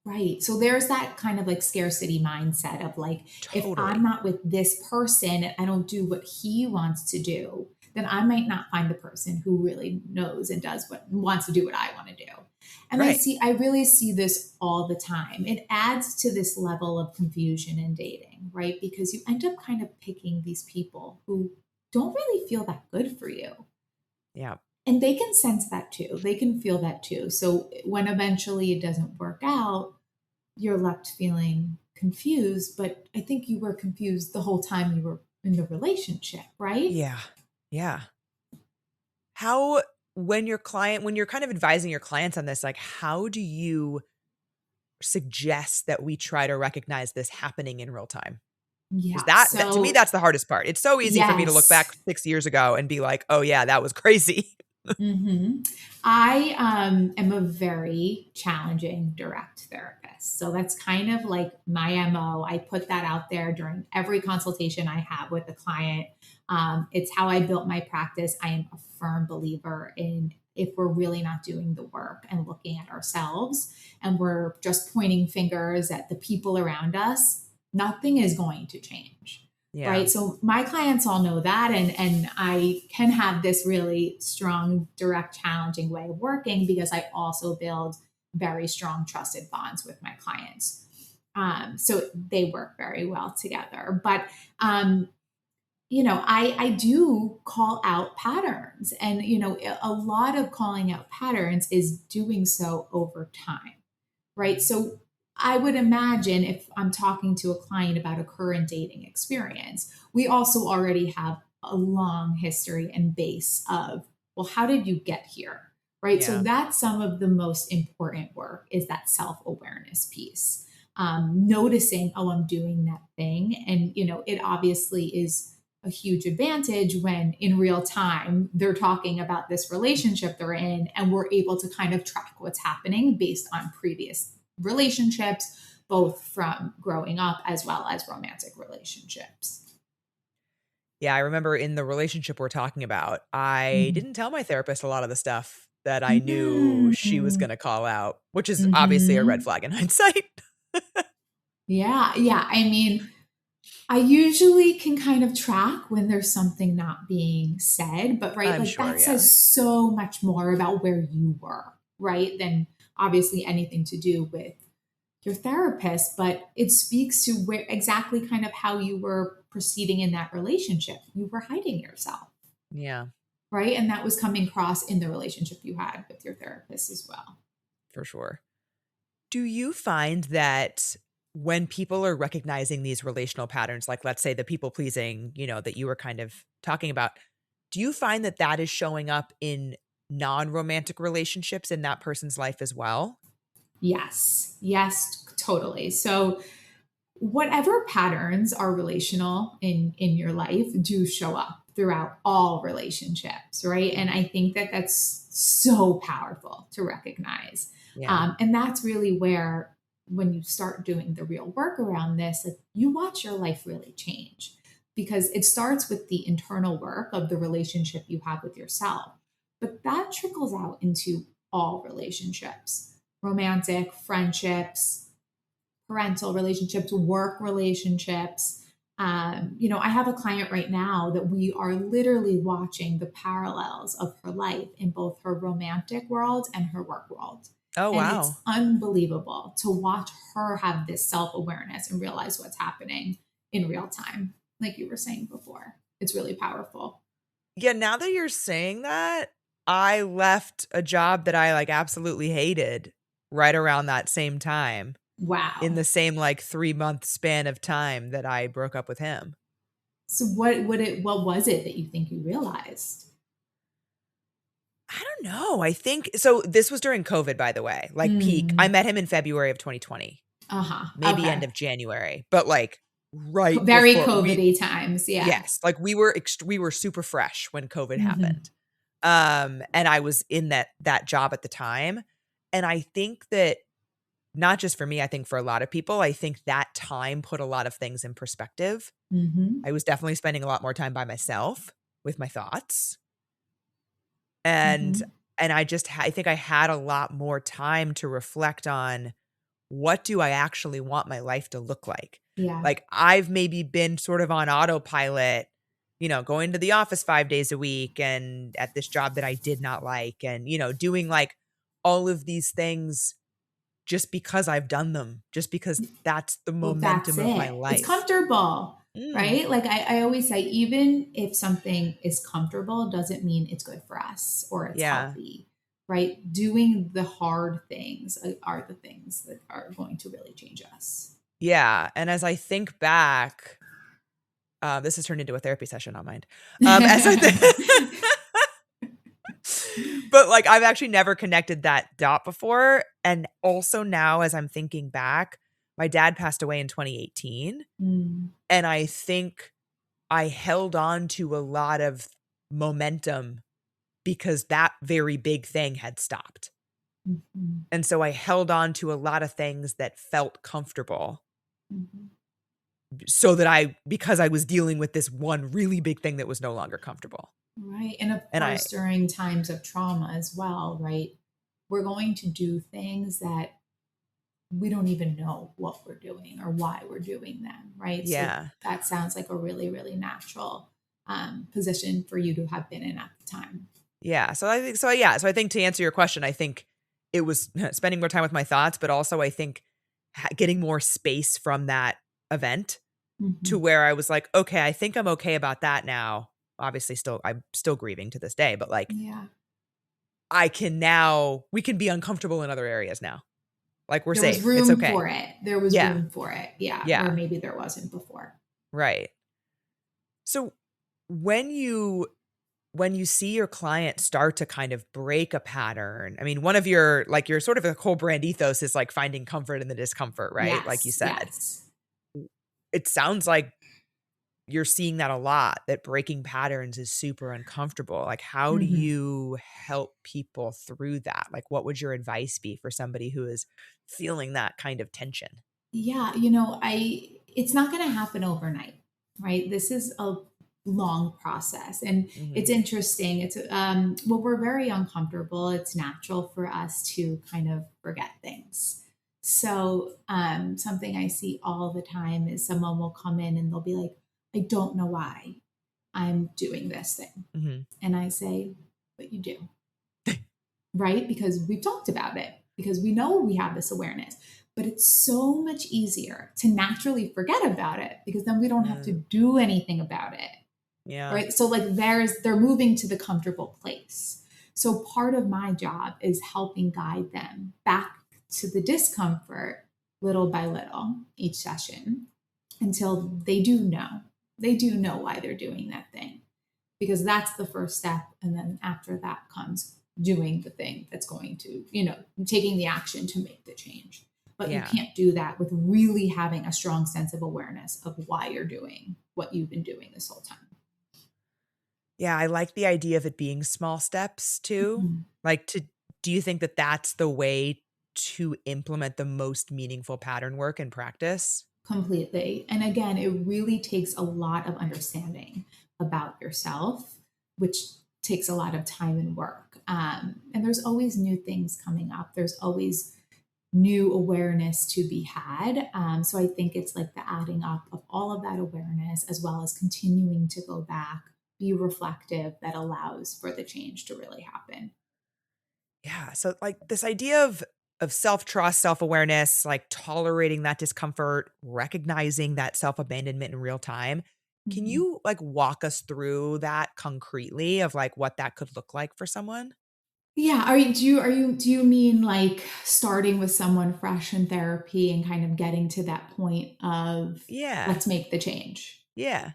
Right. So there's that kind of like scarcity mindset of like, if I'm Totally. not with this person and I don't do what he wants to do, then I might not find the person who really knows and does what wants to do what I want to do. And Right. I really see this all the time. It adds to this level of confusion in dating, right? Because you end up kind of picking these people who don't really feel that good for you. Yeah. And they can sense that too. They can feel that too. So when eventually it doesn't work out, you're left feeling confused, but I think you were confused the whole time you were in the relationship, right? Yeah. Yeah. How when you're kind of advising your clients on this, like how do you suggest that we try to recognize this happening in real time? Because Yeah. that to me, So, that's the hardest part. It's so easy for me to look back yes. 6 years ago and be like, "Oh yeah, that was crazy." hmm I am a very challenging direct therapist. So that's kind of like my MO. I put that out there during every consultation I have with a client. It's how I built my practice. I am a firm believer in if we're really not doing the work and looking at ourselves and we're just pointing fingers at the people around us, nothing is going to change, Yeah. right? So my clients all know that, and I can have this really strong, direct, challenging way of working because I also build very strong, trusted bonds with my clients. So they work very well together. But I do call out patterns, and a lot of calling out patterns is doing so over time, right? So I would imagine if I'm talking to a client about a current dating experience, we also already have a long history and base of, well, how did you get here? Right. So Yeah. that's some of the most important work is that self awareness piece. Noticing, oh, I'm doing that thing. And, it obviously is a huge advantage when in real time they're talking about this relationship they're in and we're able to kind of track what's happening based on previous relationships, both from growing up as well as romantic relationships. Yeah, I remember in the relationship we're talking about, I Mhm. didn't tell my therapist a lot of the stuff that I knew she was Mm-hmm. going to call out, which is obviously a red Mm-hmm. flag in hindsight. Yeah. Yeah. I mean, I usually can kind of track when there's something not being said, but right, I'm like sure, that yeah. says so much more about where you were, right? Than obviously anything to do with your therapist, but it speaks to where exactly kind of how you were proceeding in that relationship. You were hiding yourself, Yeah, right? And that was coming across in the relationship you had with your therapist as well. for sure. Do you find that when people are recognizing these relational patterns, like let's say the people pleasing, that you were kind of talking about, do you find that that is showing up in non-romantic relationships in that person's life as well? Yes. Yes, totally. So whatever patterns are relational in your life do show up throughout all relationships, right? And I think that that's so powerful to recognize. Yeah. And that's really where, when you start doing the real work around this, like you watch your life really change, because it starts with the internal work of the relationship you have with yourself, but that trickles out into all relationships, romantic, friendships, parental relationships, work relationships. I have a client right now that we are literally watching the parallels of her life in both her romantic world and her work world. Oh, And it's wow. unbelievable to watch her have this self awareness and realize what's happening in real time. Like you were saying before, it's really powerful. Yeah, now that you're saying that, I left a job that I like absolutely hated right around that same time in Wow. the same like 3-month span of time that I broke up with him. So what was it that you think you realized? I don't know. I think so. This was during COVID, by the way, like peak. I Mm. met him in February of 2020, Uh-huh. maybe end Okay. of January, but like right Very before COVID-y times. Yeah. yes, like we were super fresh when COVID Hmm. happened. And I was in that job at the time. And I think that not just for me, I think for a lot of people, I think that time put a lot of things in perspective. Hmm. I was definitely spending a lot more time by myself with my thoughts. And Hmm. I think I had a lot more time to reflect on what do I actually want my life to look like? Yeah. Like I've maybe been sort of on autopilot, going to the office 5 days a week and at this job that I did not like and, doing like all of these things just because I've done them, just because that's the Well, that's momentum of my it. It's life. comfortable, Mm, right? Like I always say, even if something is comfortable, doesn't mean it's good for us or it's yeah. healthy, right? Doing the hard things are the things that are going to really change us. Yeah. And as I think back, this has turned into a therapy session, not mind. As I But, like, I've actually never connected that dot before, and also now as I'm thinking back, my dad passed away in 2018, Mm, and I think I held on to a lot of momentum because that very big thing had stopped, mhm, and so I held on to a lot of things that felt comfortable mhm. so that because I was dealing with this one really big thing that was no longer comfortable, Right. And of and course, during times of trauma as well, right? We're going to do things that we don't even know what we're doing or why we're doing them, right? So yeah. that sounds like a really, really natural position for you to have been in at the time. Yeah, so I think so yeah, so I think to answer your question, I think it was spending more time with my thoughts, but also I think getting more space from that event to Hmm. where I was like, "Okay, I think I'm okay about that now." Obviously I'm still grieving to this day, but like Yeah. we can be uncomfortable in other areas now. Like we're There was safe. It's room okay. for it. There was Yeah. room for it. Yeah. Where Yeah. maybe there wasn't before. Right. So when you see your client start to kind of break a pattern, I mean, one of your sort of a whole brand ethos is like finding comfort in the discomfort, right? Like you Yes. said. Yes. It sounds like you're seeing that a lot, that breaking patterns is super uncomfortable. Like, how do Hmm. you help people through that? Like, what would your advice be for somebody who is feeling that kind of tension? Yeah. It's not going to happen overnight, right? This is a long process. And it's Mhm. interesting. It's, well, we're very uncomfortable. It's natural for us to kind of forget things. So, something I see all the time is someone will come in and they'll be like, I don't know why I'm doing this thing. Mhm. And I say, but you do, right? Because we've talked about it, because we know we have this awareness. But it's so much easier to naturally forget about it because then we don't have to Mm. do anything about it, Yeah. right? So like they're moving to the comfortable place. So part of my job is helping guide them back to the discomfort little by little each session until they do know why they're doing that thing, because that's the first step. And then after that comes doing the thing that's going to, taking the action to make the change. But you Yeah. can't do that with really having a strong sense of awareness of why you're doing what you've been doing this whole time. Yeah, I like the idea of it being small steps too. Mhm. Like to do you think that that's the way to implement the most meaningful pattern work in practice? Completely. And again, it really takes a lot of understanding about yourself, which takes a lot of time and work. And there's always new things coming up. There's always new awareness to be had. So I think it's like the adding up of all of that awareness, as well as continuing to go back, be reflective, that allows for the change to really happen. Yeah, so, like, this idea of self-trust, self-awareness, like, tolerating that discomfort, recognizing that self-abandonment in real time. Can Mhm. you, like, walk us through that concretely of, like, what that could look like for someone? Yeah, do you mean like starting with someone fresh in therapy and kind of getting to that point of Yeah. let's make the change? Yeah.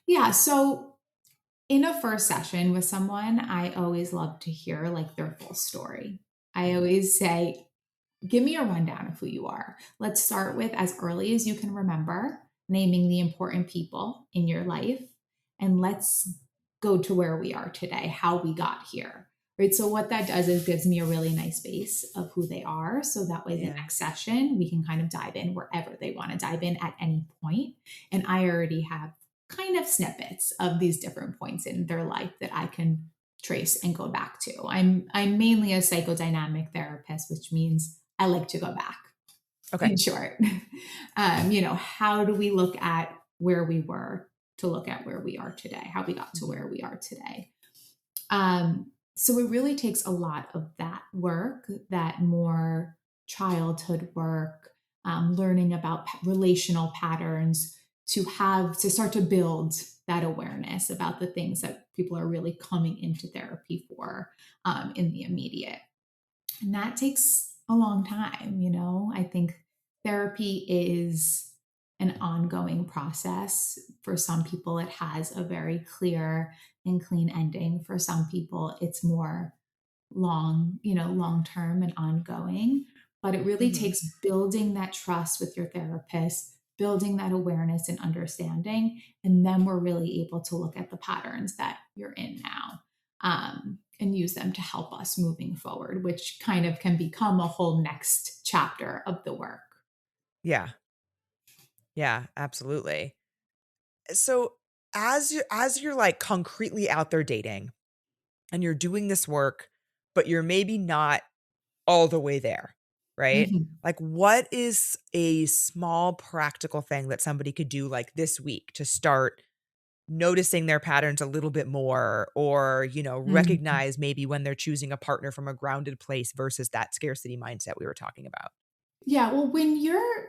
Yeah, so in a first session with someone, I always love to hear like their full story. I Mhm. always say, give me a rundown of who you are. Let's start with as early as you can remember, naming the important people in your life, and let's go to where we are today, how we got here. Right. So, what that does is gives me a really nice base of who they are. So that way, the Yeah. next session, we can kind of dive in wherever they want to dive in at any point. And I already have kind of snippets of these different points in their life that I can trace and go back to. I'm mainly a psychodynamic therapist, which means I like to go back, Okay. in short. How do we look at where we were to look at where we are today, how we got to Mhm. where we are today? So it really takes a lot of that work, that more childhood work, learning about relational patterns, to start to build that awareness about the things that people are really coming into therapy for, in the immediate. And that takes a long time, I think therapy is an ongoing process. For some people, it has a very clear and clean ending. For some people, it's more long term and ongoing. But it really Mhm. takes building that trust with your therapist, building that awareness and understanding. And then we're really able to look at the patterns that you're in now, and use them to help us moving forward, which kind of can become a whole next chapter of the work. Yeah. Yeah, absolutely. So, as you're, like, concretely out there dating and you're doing this work, but you're maybe not all the way there, right? Mhm. Like, what is a small practical thing that somebody could do, like, this week to start noticing their patterns a little bit more or, Mhm. recognize maybe when they're choosing a partner from a grounded place versus that scarcity mindset we were talking about? Yeah, well,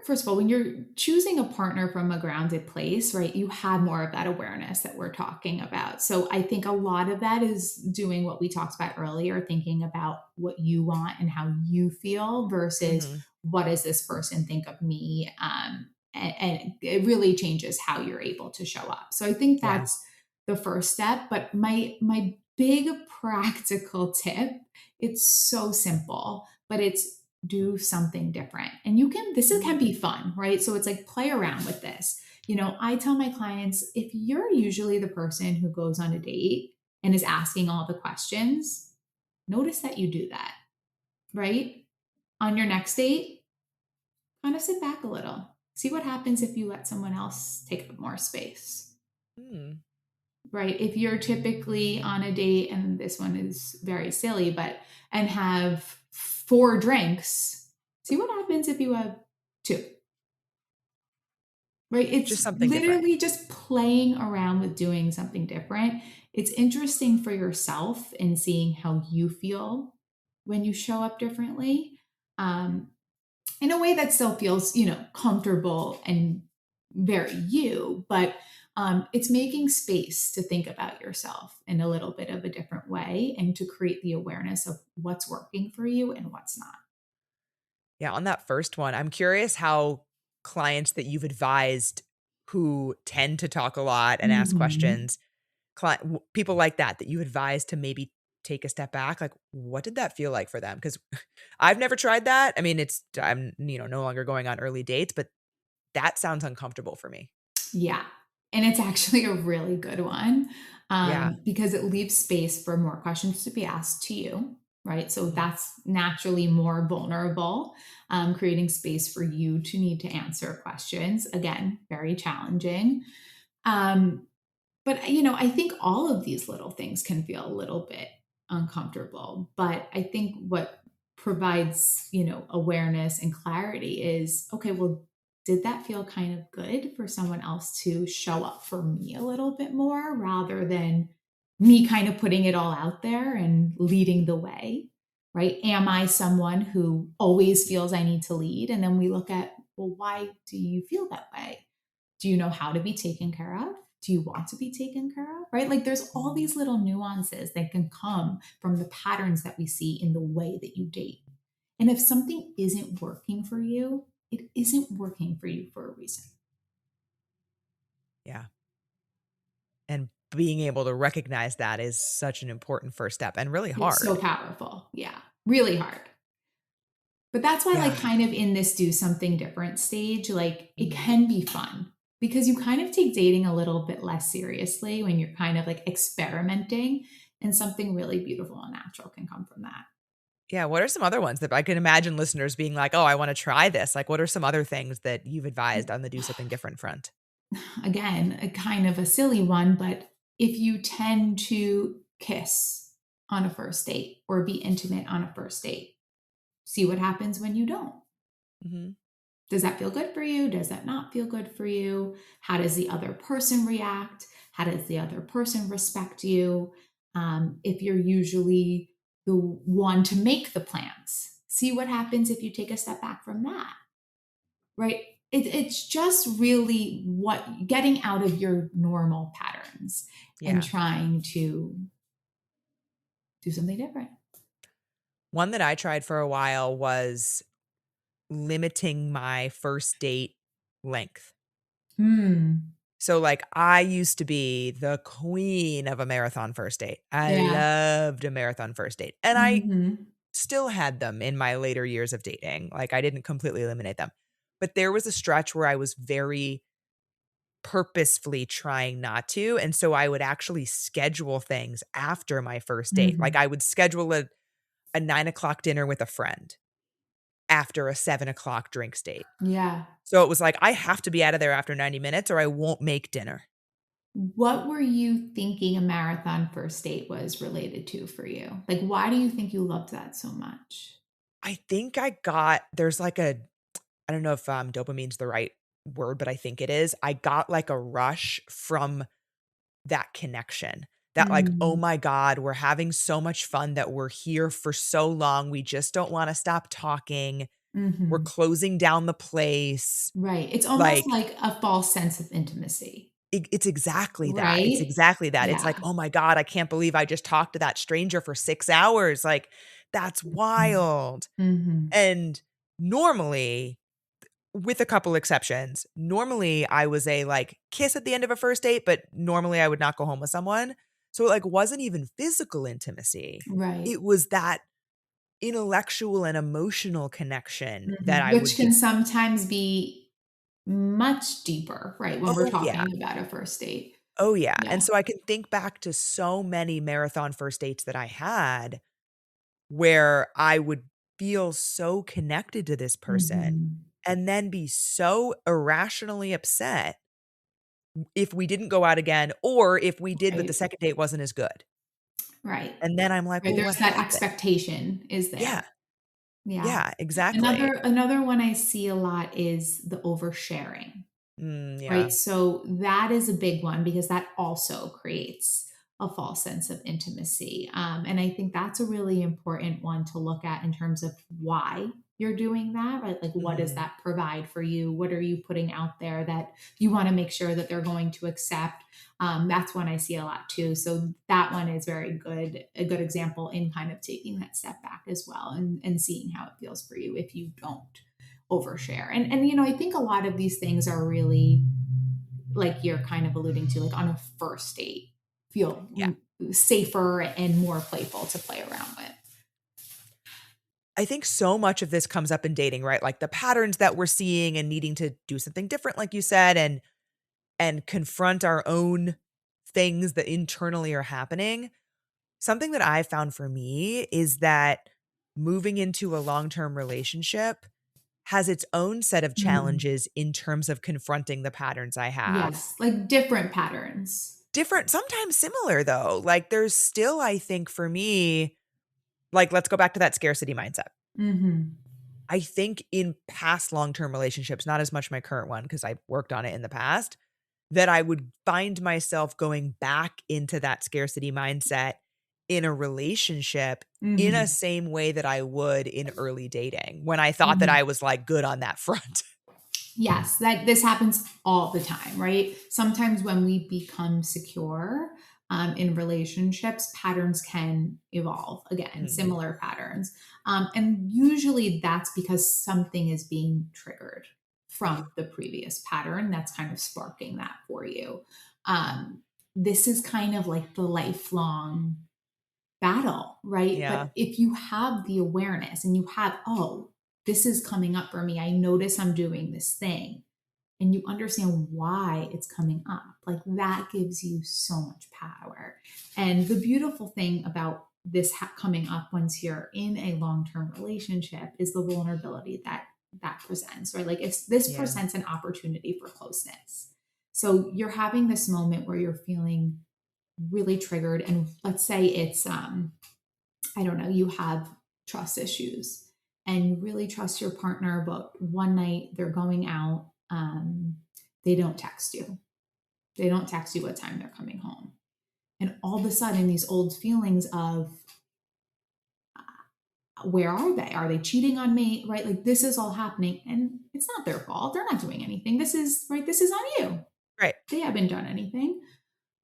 first of all, when you're choosing a partner from a grounded place, right, you have more of that awareness that we're talking about. So I think a lot of that is doing what we talked about earlier, thinking about what you want and how you feel versus Mhm. what does this person think of me? And it really changes how you're able to show up. So I think Yeah. that's the first step. But my big practical tip, it's so simple, but it's do something different. And can be Mm. fun, right? So it's like play around with this. I tell my clients, if you're usually the person who goes on a date and is asking all the questions, notice that you do that, right? On your next date, kind of sit back a little. See what happens if you let someone else take up more space. Mm. right? If you're typically on a date, and this one is very silly, and have 4 drinks, see what happens if you have 2, right? Just It's something different. literally just playing around with doing something different. It's interesting for yourself and seeing how you feel when you show up differently. Um, in a way that still feels, comfortable and very you, but it's making space to think about yourself in a little bit of a different way and to create the awareness of what's working for you and what's not. Yeah, on that first one, I'm curious how clients that you've advised who tend to talk a lot and ask Mhm. questions, people like that you advise to maybe take a step back, like, what did that feel like for them? Because I've never tried that. I mean, I'm, no longer going on early dates, but that sounds uncomfortable for me. Yeah. And it's actually a really good one, Yeah. because it leaves space for more questions to be asked to you, right? So Mhm. that's naturally more vulnerable, creating space for you to need to answer questions. Again, very challenging. Um, but I think all of these little things can feel a little bit uncomfortable. But I think what provides, awareness and clarity is, okay, well, did that feel kind of good for someone else to show up for me a little bit more rather than me kind of putting it all out there and leading the way? Right? Am I someone who always feels I need to lead? And then we look at, well, why do you feel that way? Do you know how to be taken care of? Do you want to be taken care of? Right? Like there's all Mhm. these little nuances that can come from the patterns that we see in the way that you date. And if something isn't working for you, it isn't working for you for a reason. Yeah. And being able to recognize that is such an important first step and really It's so hard. powerful. Yeah. Really hard. But that's why, like, Yeah. kind of in this do something different stage, like, it Mhm. can be fun because you kind of take dating a little bit less seriously when you're kind of like experimenting, and something really beautiful and natural can come from that. Yeah, what are some other ones that I can imagine listeners being like, "Oh, I wanna try this." Like, what are some other things that you've advised on the do something different front? Again, a kind of a silly one, but if you tend to kiss on a first date or be intimate on a first date, see what happens when you don't. Mhm. Does that feel good for you? Does that not feel good for you? How does the other person react? How does the other person respect you? If you're usually the one to make the plans, see what happens if you take a step back from that, right? It's just really what getting out of your normal patterns and Yeah. trying to do something different. One that I tried for a while was limiting my first date length. Hmm. So, like, I used to be the queen of a marathon first date. I Yeah. loved a marathon first date, and I Hmm. still had them in my later years of dating. Like, I didn't completely eliminate them. But there was a stretch where I was very purposefully trying not to, and so I would actually schedule things after my first date. Like, Hmm. I would schedule a 9 o'clock dinner with a friend after a 7 o'clock drinks date. Yeah. So it was like, I have to be out of there after 90 minutes or I won't make dinner. What were you thinking a marathon first date was related to for you? Like, why do you think you loved that so much? I think there's like I don't know if, dopamine's the right word, but I think it is. I got like a rush from that connection. That like, "Oh Mm, my god, we're having so much fun that we're here for so long, we just don't wanna stop talking. We're mhm. closing down the place." Right. It's almost Like, like a false sense of intimacy, it's exactly that. It's right? exactly that. It's Yeah. like, "Oh my god, I can't believe I just talked to that stranger for 6 hours." Like, that's Mm. wild. Mhm. And normally, with a couple exceptions, normally I was a, like, kiss at the end of a first date, but normally I would not go home with someone. So it, like, wasn't even physical intimacy. Right. It was that intellectual and emotional connection that Mhm. I Which would can be. sometimes be much deeper, right, when we're Oh, yeah. talking about a first date. Oh, yeah. Yeah. And so I can think back to so many marathon first dates that I had where I would feel so connected to this person Mhm. and then be so irrationally upset if we didn't go out again, or if we did, but the Right. second date wasn't as good. Right. And then I'm like, Right. well, what There's that happened? expectation is Yeah. there. Yeah. Yeah, exactly. Another one I see a lot is the oversharing. Yeah. Right? So that is a big one because that also creates a false sense of intimacy. And I think that's a really important one to look at in terms of why you're doing that, right? Like, what does Mhm. that provide for you? What are you putting out there that you want to make sure that they're going to accept? That's one I see a lot too. So that one is very good, a good example in kind of taking that step back as well and seeing how it feels for you if you don't overshare. And I think a lot of these things are really like you're kind of alluding to, like on a first date, feel Yeah. safer and more playful to play around with. I think so much of this comes up in dating, right? Like the patterns that we're seeing and needing to do something different, like you said, and confront our own things that internally are happening. Something that I found for me is that moving into a long-term relationship has its own set of Mhm. challenges in terms of confronting the patterns I have. Yes, like different patterns. Different, sometimes similar though. Like there's still, I think for me, like let's go back to that scarcity mindset. Hmm. I think in past long-term relationships, not as much my current one because I worked on it in the past, that I would find myself going back into that scarcity mindset in a relationship in a Hmm. same way that I would in early dating when I thought that Hmm. I was like good on that front. Yes, that this happens all the time, right? Sometimes when we become secure in relationships, patterns can evolve again, Mhm. similar patterns. And usually that's because something is being triggered from the previous pattern that's kind of sparking that for you. Um, this is kind of like the lifelong battle, right? Yeah. But if you have the awareness and you have, oh, this is coming up for me, I notice I'm doing this thing, and you understand why it's coming up, like that gives you so much power. And the beautiful thing about this coming up once you're in a long-term relationship is the vulnerability that presents, right? Like if this Yeah. presents an opportunity for closeness. So you're having this moment where you're feeling really triggered, and let's say it's I don't know, you have trust issues and you really trust your partner, but one night they're going out, they don't text you. They don't text you what time they're coming home. And all of a sudden, these old feelings of where are they? Are they cheating on me? Right? Like this is all happening and it's not their fault. They're not doing anything. This is right. This is on you. Right. They haven't done anything.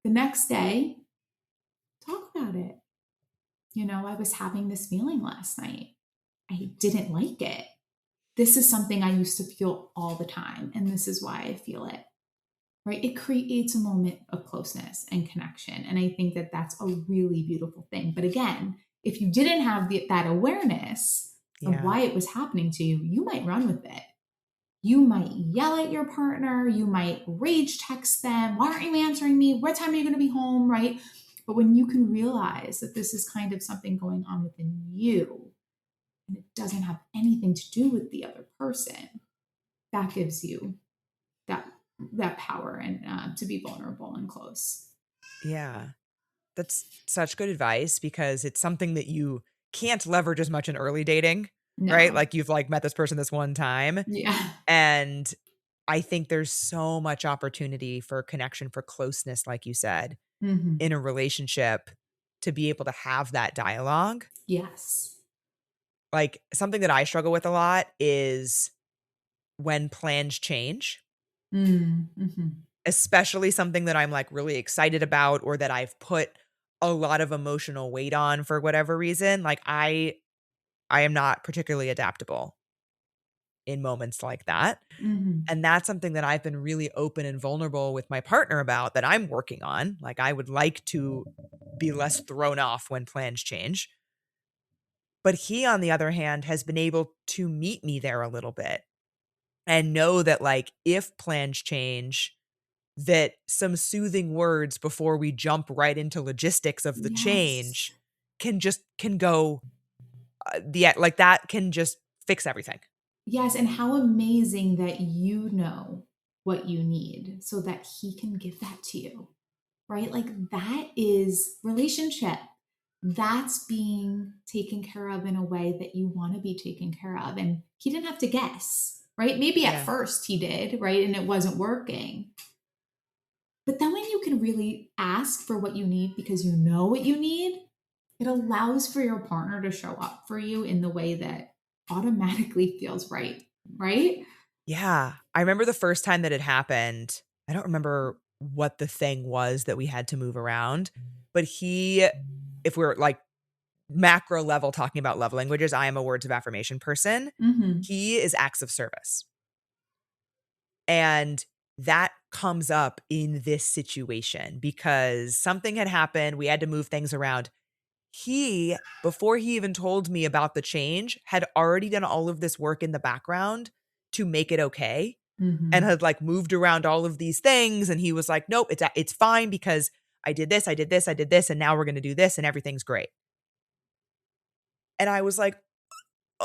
The next day, talk about it. I was having this feeling last night. I didn't like it. This is something I used to feel all the time, and this is why I feel it. Right? It creates a moment of closeness and connection. And I think that that's a really beautiful thing. But again, if you didn't have that awareness of Yeah. why it was happening to you, you might run with it. You might yell at your partner. You might rage text them. Why aren't you answering me? What time are you going to be home? Right? But when you can realize that this is kind of something going on within you and it doesn't have anything to do with the other person, that gives you that that power and to be vulnerable and close. Yeah. That's such good advice because it's something that you can't leverage as much in early dating, right? No. Like you've like met this person this one time. Yeah. And I think there's so much opportunity for connection, for closeness, like you said, Hmm. in a relationship to be able to have that dialogue. Yes. Like something that I struggle with a lot is when plans change, Mm-hmm. especially something that I'm like really excited about or that I've put a lot of emotional weight on for whatever reason. Like I am not particularly adaptable in moments like that. Hmm. And that's something that I've been really open and vulnerable with my partner about that I'm working on. Like I would like to be less thrown off when plans change. But he, on the other hand, has been able to meet me there a little bit and know that, like, if plans change, that some soothing words before we jump right into logistics of the Yes. change can go, the like, that can just fix everything. Yes. And how amazing that you know. what you need so that he can give that to you, right? Like that is relationship. That's being taken care of in a way that you want to be taken care of. And he didn't have to guess, right? Maybe at Yeah. first he did, right? And it wasn't working. But then when you can really ask for what you need because you know what you need, it allows for your partner to show up for you in the way that automatically feels right, right? Yeah. I remember the first time that it happened. I don't remember what the thing was that we had to move around, but if we're like macro level talking about love languages, I am a words of affirmation person. Mm-hmm. He is acts of service. And that comes up in this situation because something had happened. We had to move things around. He, before he even told me about the change, had already done all of this work in the background to make it okay and Mm-hmm. had like moved around all of these things. And he was like, nope, it's fine because I did this, I did this, I did this, and now we're going to do this and everything's great. And I was like,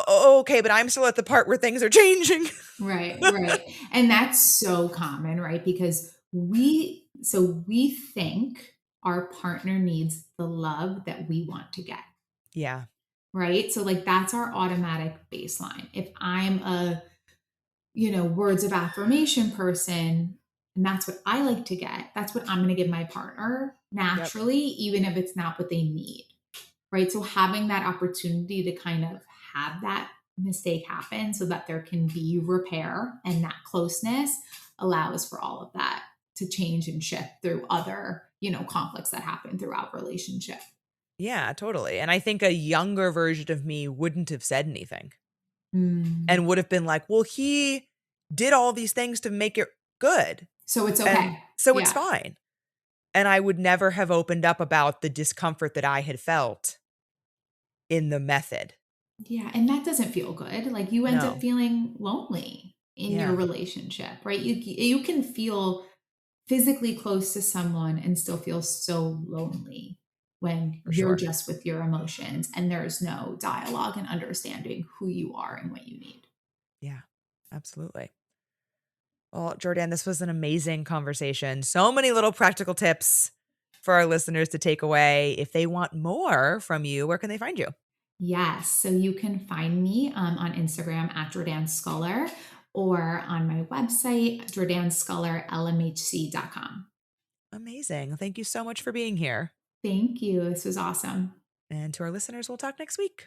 okay, but I'm still at the part where things are changing. Right, right. And that's so common, right? Because we think our partner needs the love that we want to get, Yeah. right? So like that's our automatic baseline. If I'm a words of affirmation person and that's what I like to get, that's what I'm going to give my partner Yep. naturally, even if it's not what they need, right? So having that opportunity to kind of have that mistake happen so that there can be repair and that closeness allows for all of that to change and shift through other, conflicts that happen throughout relationship. Yeah, totally. And I think a younger version of me wouldn't have said anything Mm. and would have been like, well, he did all these things to make it good. So it's And okay. so it's Yeah. fine. And I would never have opened up about the discomfort that I had felt in the method. Yeah. And that doesn't feel good. Like you end up No. feeling lonely in your Yeah, relationship, right? You can feel physically close to someone and still feel so lonely when for you're sure. just with your emotions and there's no dialogue and understanding who you are and what you need. Yeah, absolutely. Well, Jordan, this was an amazing conversation. So many little practical tips for our listeners to take away. If they want more from you, where can they find you? Yes. So you can find me on Instagram at Jordanne Sculler or on my website, jordanscullerlmhc.com. Amazing. Thank you so much for being here. Thank you. This was awesome. And to our listeners, we'll talk next week.